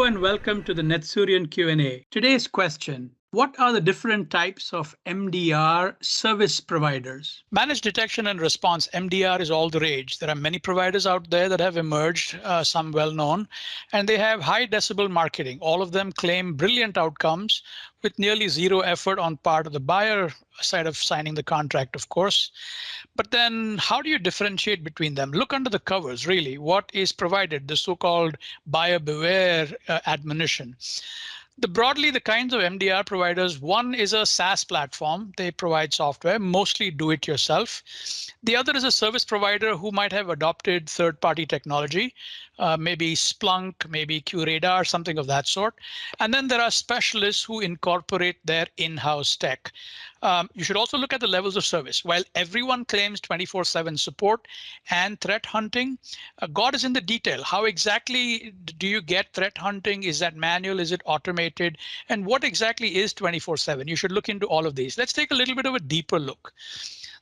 Hello and welcome to the Netsurian Q&A. Today's question: what are the different types of MDR service providers? Managed detection and response, MDR, is all the rage. There are many providers out there that have emerged, some well-known, and they have high decibel marketing. All of them claim brilliant outcomes with nearly zero effort on part of the buyer side of signing the contract, of course. But then how do you differentiate between them? Look under the covers, really. What is provided, the so-called buyer beware admonition? Broadly, the kinds of MDR providers, one is a SaaS platform. They provide software, mostly do it yourself. The other is a service provider who might have adopted third-party technology, maybe Splunk, maybe QRadar, something of that sort. And then there are specialists who incorporate their in-house tech. You should also look at the levels of service. While everyone claims 24/7 support and threat hunting, God is in the detail. How exactly do you get threat hunting? Is that manual? Is it automated? And what exactly is 24/7? You should look into all of these. Let's take a little bit of a deeper look.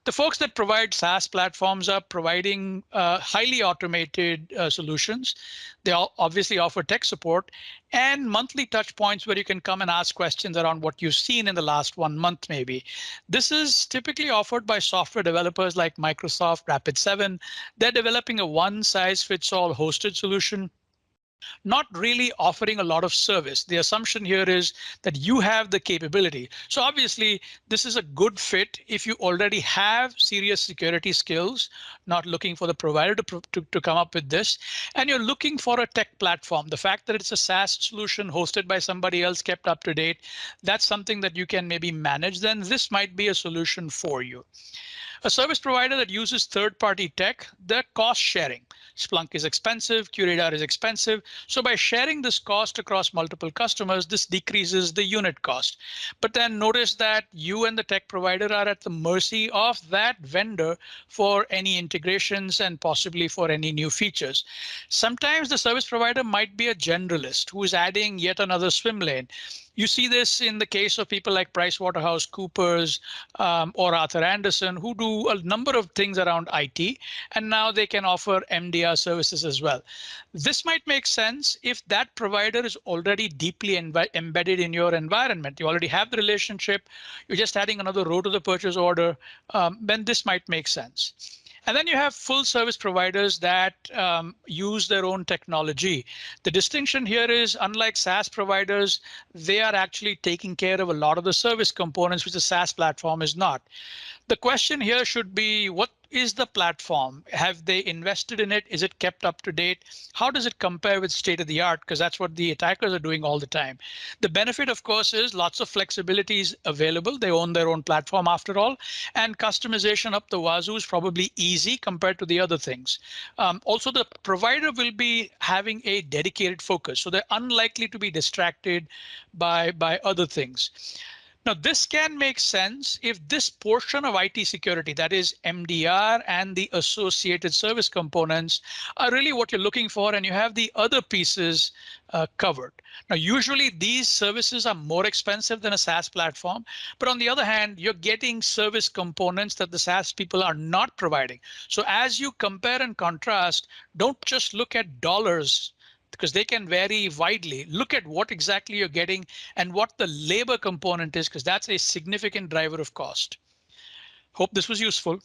The folks that provide SaaS platforms are providing highly automated solutions. They obviously offer tech support and monthly touch points where you can come and ask questions around what you've seen in the last 1 month, maybe. This is typically offered by software developers like Microsoft, Rapid7. They're developing a one-size-fits-all hosted solution, not really offering a lot of service. The assumption here is that you have the capability. So obviously, this is a good fit if you already have serious security skills, not looking for the provider to come up with this, and you're looking for a tech platform. The fact that it's a SaaS solution hosted by somebody else, kept up to date, that's something that you can maybe manage, then this might be a solution for you. A service provider that uses third-party tech, they're cost sharing. Splunk is expensive, QRadar is expensive. So by sharing this cost across multiple customers, this decreases the unit cost. But then notice that you and the tech provider are at the mercy of that vendor for any integrations and possibly for any new features. Sometimes the service provider might be a generalist who is adding yet another swim lane. You see this in the case of people like PricewaterhouseCoopers or Arthur Andersen, who do a number of things around IT, and now they can offer MDR services as well. This might make sense if that provider is already deeply embedded in your environment. You already have the relationship. You're just adding another row to the purchase order. Then this might make sense. And then you have full service providers that use their own technology. The distinction here is, unlike SaaS providers, they are actually taking care of a lot of the service components, which the SaaS platform is not. The question here should be, what is the platform? Have they invested in it? Is it kept up to date? How does it compare with state of the art? Because that's what the attackers are doing all the time. The benefit, of course, is lots of flexibility is available. They own their own platform after all, and customization up the wazoo is probably easy compared to the other things. Also, the provider will be having a dedicated focus, so they're unlikely to be distracted by other things. Now, this can make sense if this portion of IT security, that is MDR and the associated service components, are really what you're looking for, and you have the other pieces covered. Now, usually these services are more expensive than a SaaS platform, but on the other hand, you're getting service components that the SaaS people are not providing. So as you compare and contrast, don't just look at dollars, because they can vary widely. Look at what exactly you're getting and what the labor component is, because that's a significant driver of cost. Hope this was useful.